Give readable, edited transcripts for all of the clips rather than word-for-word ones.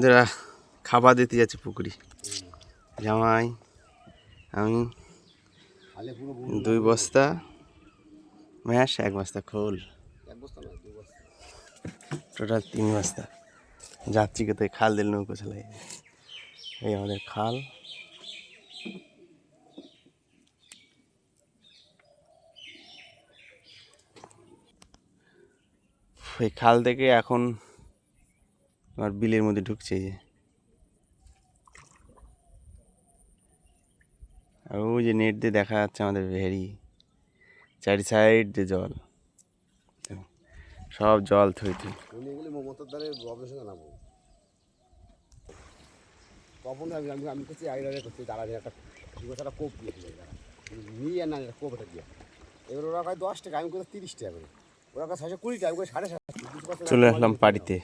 যারা খাবার দিতে যাচ্ছে পুকুরি, জামাই, আমি, 2 বস্তা ম্যাশ, 1 বস্তা খোল, টোটাল 3 বস্তা যাচ্ছি কোথায়। খাল দিল নৌকো চালাই, এই আমাদের খাল। এই খাল থেকে এখন আমার বিলের মধ্যে ঢুকছে। এই যে, আর ওই যে নেট দিয়ে দেখা যাচ্ছে আমাদের ভেরি, 4 সাইড দিয়ে জল, সব জল থই থই। আমি করছি আইডিয়া করছি তারা একটা কোপ নিয়ে না কোপটা দিয়ে, এবার ওরা কয় 10 টাকা, আমি কোথাও 30 টাকা করে, ওরা কাছে 620 টাকা, আমি 750। চলে আসলাম বাড়িতে,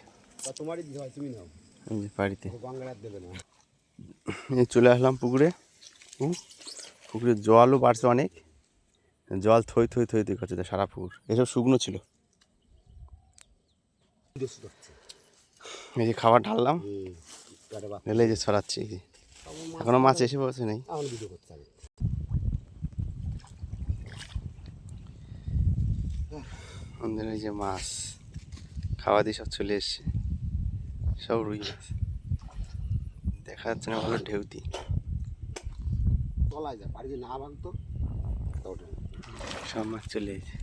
তোমারই দিতে হয়, তুমি নাও বাড়িতে। বাংলার দেবে না। চলে আসলাম পুকুরে। পুকুরে জলও বাড়ছে অনেক, জল থই থই থই থই করছে সারা পুকুর। এসব শুকনো ছিল। এই যে খাবার ঢাললাম, ঢেলে যে ছড়াচ্ছি। এখনো মাছ এসে পড়ছে নেই। আমাদের এই যে মাছ খাওয়া দিয়ে সব চলে এসছে, সব রুই মাছ। দেখা যাচ্ছে না ভালো, ঢেউতি সব মাছ চলে এসেছে।